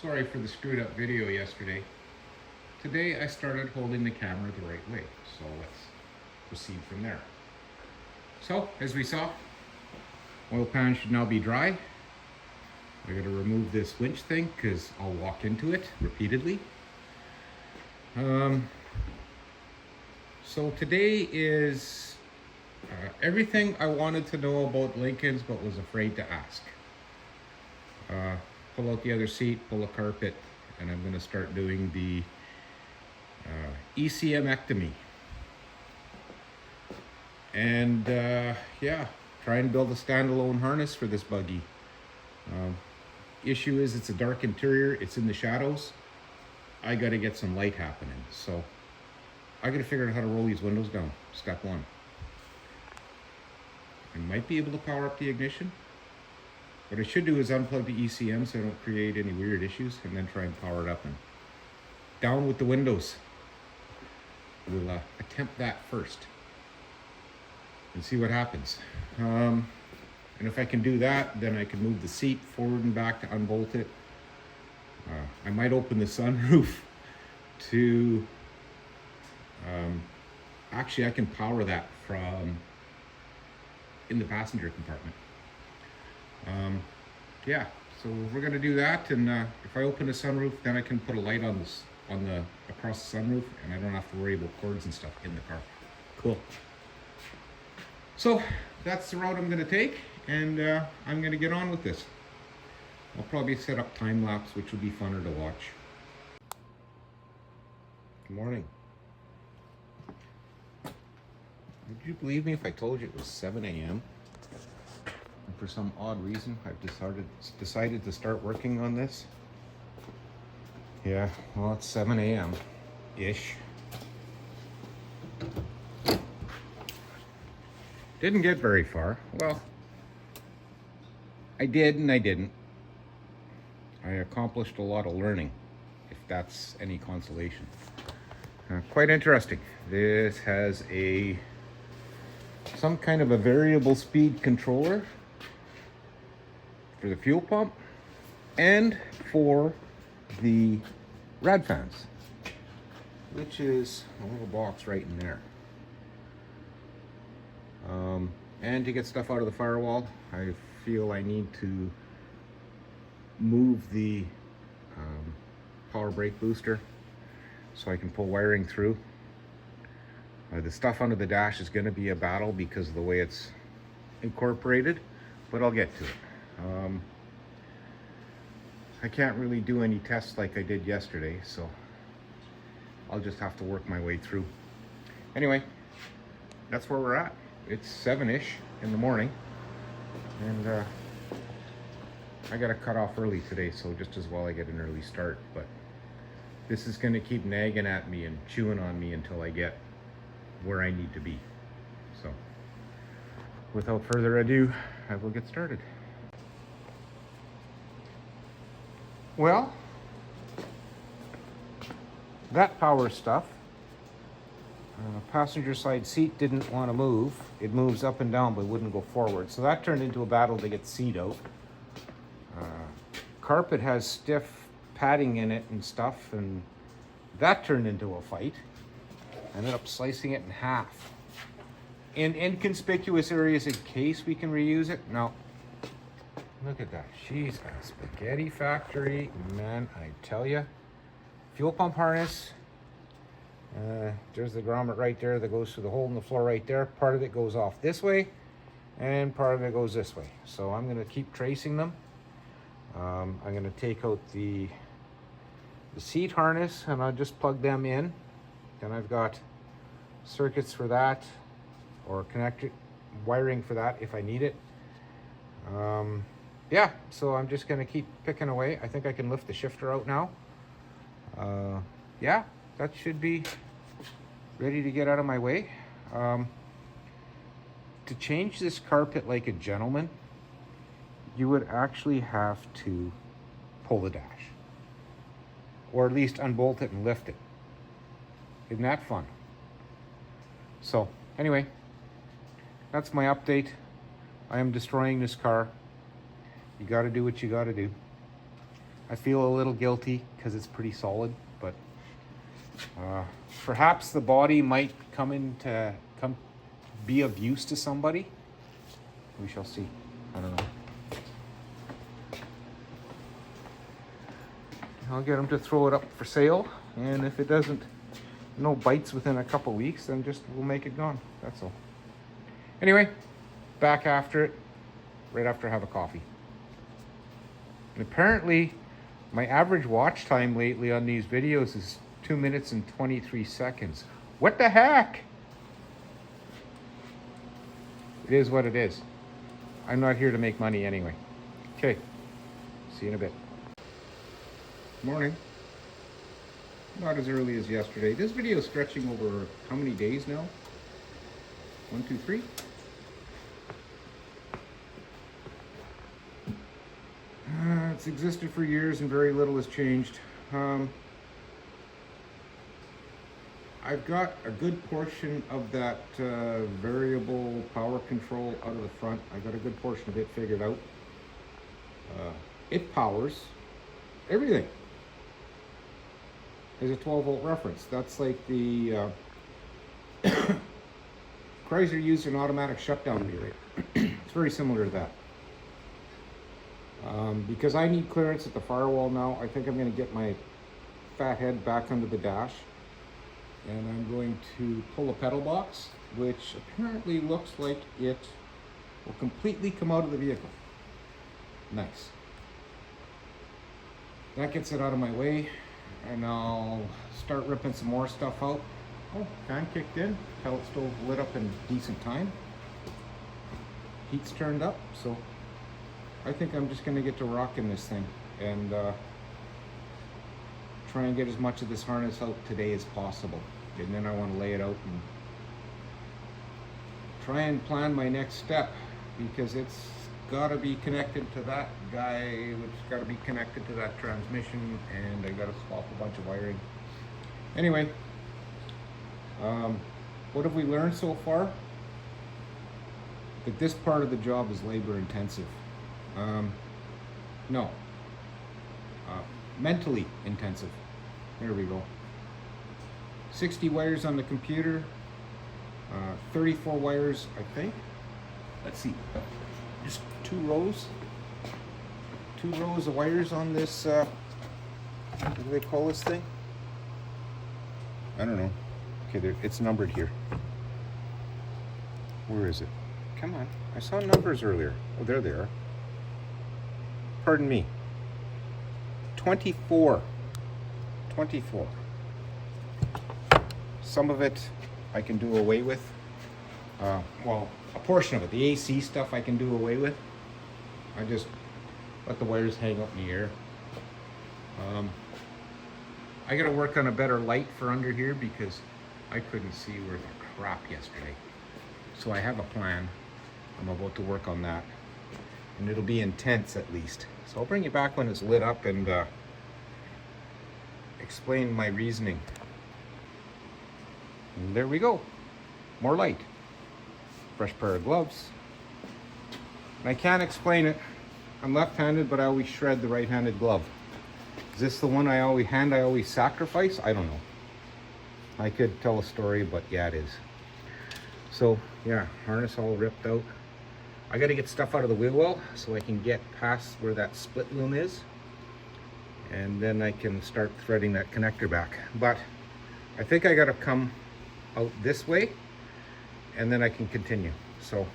Sorry for the screwed up video yesterday. Today I started holding the camera the right way, so let's proceed from there. So, as we saw, oil pan should now be dry. I gotta remove this winch thing because I'll walk into it repeatedly. So today is everything I wanted to know about Lincolns but was afraid to ask. Pull out the other seat, pull a carpet, and I'm gonna start doing the ECMectomy. And yeah, try and build a standalone harness for this buggy. Issue is it's a dark interior, it's in the shadows. I gotta get some light happening. So I gotta figure out how to roll these windows down, step one. I might be able to power up the ignition. What I should do is unplug the ECM so I don't create any weird issues, and then try and power it up and down with the windows. We'll attempt that first and see what happens. And if I can do that, then I can move the seat forward and back to unbolt it. I might open the sunroof to, actually I can power that from in the passenger compartment. Yeah, so we're gonna do that, and if I open the sunroof, then I can put a light on this, across the sunroof, and I don't have to worry about cords and stuff in the car. Cool. So that's the route I'm gonna take, and I'm gonna get on with this. I'll probably set up time lapse, which will be funner to watch. Good morning. Would you believe me if I told you it was 7 a.m.? And for some odd reason, I've decided to start working on this. Yeah, well, it's 7 a.m.-ish. Didn't get very far. Well, I did and I didn't. I accomplished a lot of learning, if that's any consolation. Quite interesting. This has some kind of a variable speed controller for the fuel pump and for the rad fans, which is a little box right in there. And to get stuff out of the firewall, I feel I need to move the power brake booster so I can pull wiring through. The stuff under the dash is going to be a battle because of the way it's incorporated, but I'll get to it. I can't really do any tests like I did yesterday, so I'll just have to work my way through. Anyway, that's where we're at. It's 7-ish in the morning, and I gotta cut off early today, so just as well I get an early start. But this is gonna keep nagging at me and chewing on me until I get where I need to be. So without further ado, I will get started. Well, that power stuff, passenger side seat didn't want to move. It moves up and down but wouldn't go forward, so that turned into a battle to get the seat out. Carpet has stiff padding in it and stuff, and that turned into a fight. I ended up slicing it in half. In inconspicuous areas in case we can reuse it. No. Look at that. She's a spaghetti factory, man, I tell you. Fuel pump harness. There's the grommet right there that goes through the hole in the floor right there. Part of it goes off this way, and part of it goes this way. So I'm going to keep tracing them. I'm going to take out the seat harness, and I'll just plug them in. Then I've got circuits for that, or connector wiring for that if I need it. Yeah, so I'm just gonna keep picking away. I think I can lift the shifter out now. Yeah, that should be ready to get out of my way. To change this carpet like a gentleman, you would actually have to pull the dash, or at least unbolt it and lift it. Isn't that fun? So anyway, that's my update. I am destroying this car. You got to do what you got to do. I feel a little guilty because it's pretty solid, but perhaps the body might come be of use to somebody. We shall see. I don't know. I'll get him to throw it up for sale, and if it doesn't, no bites within a couple weeks, then just we'll make it gone. That's all. Anyway, back after it, right after I have a coffee. And apparently, my average watch time lately on these videos is 2 minutes and 23 seconds. What the heck? It is what it is. I'm not here to make money anyway. Okay, see you in a bit. Morning. Not as early as yesterday. This video is stretching over how many days now? 1, 2, 3. It's existed for years and very little has changed. I've got a good portion of that variable power control out of the front. I got a good portion of it figured out. It powers everything. There's a 12-volt reference. That's like the Chrysler used an automatic shutdown relay. It's very similar to that. Because I need clearance at the firewall now, I think I'm going to get my fat head back under the dash. And I'm going to pull a pedal box, which apparently looks like it will completely come out of the vehicle. Nice. That gets it out of my way, and I'll start ripping some more stuff out. Oh, fan kicked in, pellet stove lit up in decent time. Heat's turned up, so I think I'm just going to get to rocking this thing and try and get as much of this harness out today as possible. And then I want to lay it out and try and plan my next step, because it's got to be connected to that guy, it's got to be connected to that transmission, and I got to swap a bunch of wiring. Anyway, what have we learned so far? That this part of the job is labor intensive. No. Mentally intensive. There we go. 60 wires on the computer, 34 wires, I think. Let's see, just two rows of wires on this, what do they call this thing? I don't know. Okay, it's numbered here. Where is it? Come on, I saw numbers earlier. Oh, there they are. Pardon me. 24. Some of it I can do away with. Well, a portion of it. The AC stuff I can do away with. I just let the wires hang up in the air. I gotta work on a better light for under here because I couldn't see worth a crap yesterday. So I have a plan. I'm about to work on that. And it'll be intense at least. So I'll bring you back when it's lit up and explain my reasoning. And there we go. More light. Fresh pair of gloves. And I can't explain it. I'm left-handed, but I always shred the right-handed glove. Is this the one I always sacrifice? I don't know. I could tell a story, but yeah, it is. So yeah, harness all ripped out. I got to get stuff out of the wheel well so I can get past where that split loom is, and then I can start threading that connector back. But I think I got to come out this way, and then I can continue. So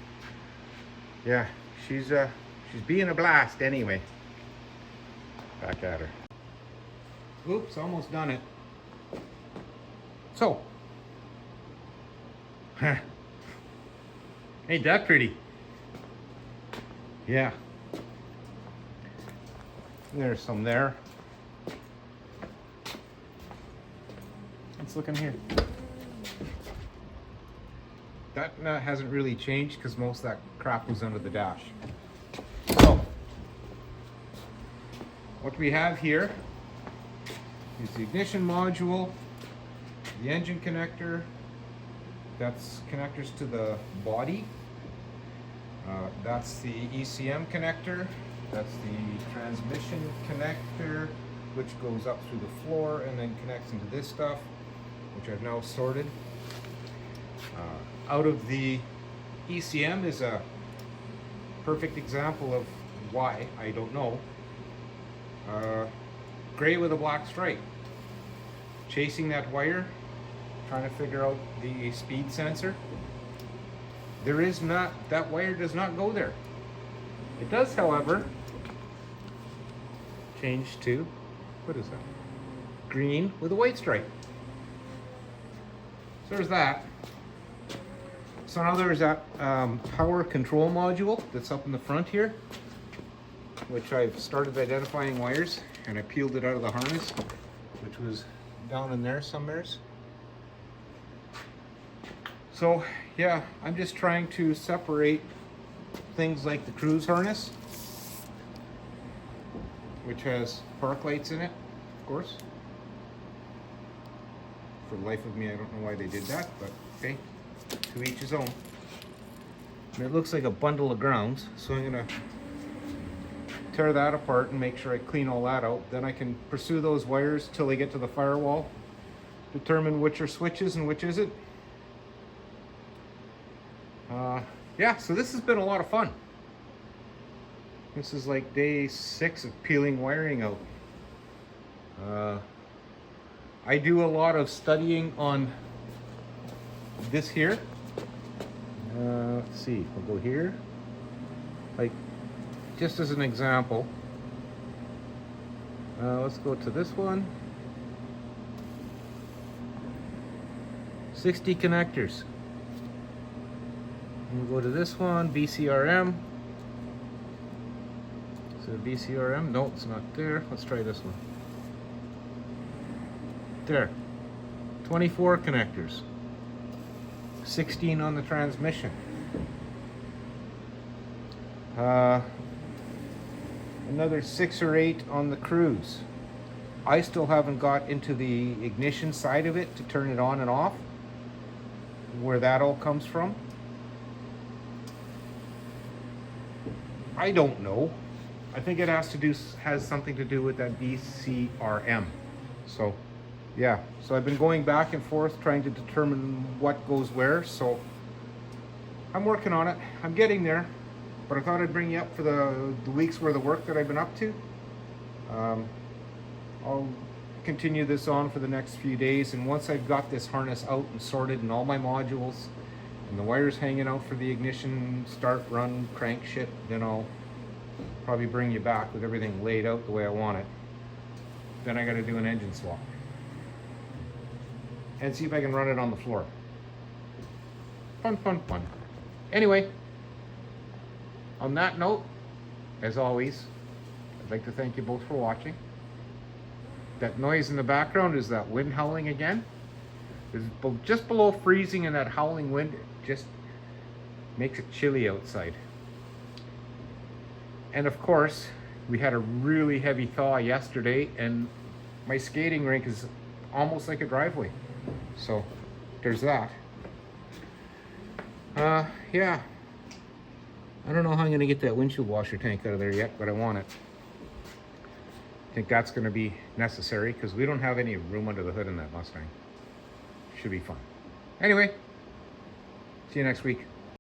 yeah, she's being a blast anyway. Back at her. Oops, almost done it. So, ain't that pretty? Yeah. There's some there. Let's look in here. That hasn't really changed because most of that crap was under the dash. So, what we have here is the ignition module, the engine connector, that's connectors to the body. That's the ECM connector, That's the transmission connector, which goes up through the floor and then connects into this stuff, which I've now sorted. Out of the ECM is a perfect example of why, I don't know. Gray with a black stripe. Chasing that wire, trying to figure out the speed sensor. There is not, that wire does not go there. It does, however, change to, what is that? Green with a white stripe. So there's that. So now there's that power control module that's up in the front here, which I've started identifying wires, and I peeled it out of the harness, which was down in there somewheres. So yeah, I'm just trying to separate things like the cruise harness, which has park lights in it, of course. For the life of me, I don't know why they did that, but okay, to each his own. And it looks like a bundle of grounds, so I'm gonna tear that apart and make sure I clean all that out. Then I can pursue those wires till they get to the firewall, determine which are switches and which isn't. Yeah, so this has been a lot of fun. This is like day 6 of peeling wiring out. I do a lot of studying on this here. Let's see, we'll go here. Like, just as an example, let's go to this one. 60 connectors. We'll go to this one, BCRM. Is it a BCRM? No, it's not there. Let's try this one. There. 24 connectors. 16 on the transmission. Another 6 or 8 on the cruise. I still haven't got into the ignition side of it to turn it on and off, where that all comes from. I don't know. I think it has something to do with that BCRM. So yeah, so I've been going back and forth trying to determine what goes where. So I'm working on it. I'm getting there, but I thought I'd bring you up for the week's worth of work that I've been up to. I'll continue this on for the next few days, and once I've got this harness out and sorted and all my modules and the wires hanging out for the ignition, start, run, crank shit, then I'll probably bring you back with everything laid out the way I want it. Then I got to do an engine swap and see if I can run it on the floor. Fun, fun, fun. Anyway, on that note, as always, I'd like to thank you both for watching. That noise in the background is that wind howling again. It's just below freezing, and that howling wind just makes it chilly outside. And of course, we had a really heavy thaw yesterday, and my skating rink is almost like a driveway. So there's that. Yeah. I don't know how I'm gonna get that windshield washer tank out of there yet, but I want it. I think that's gonna be necessary because we don't have any room under the hood in that Mustang. Should be fun. Anyway, see you next week.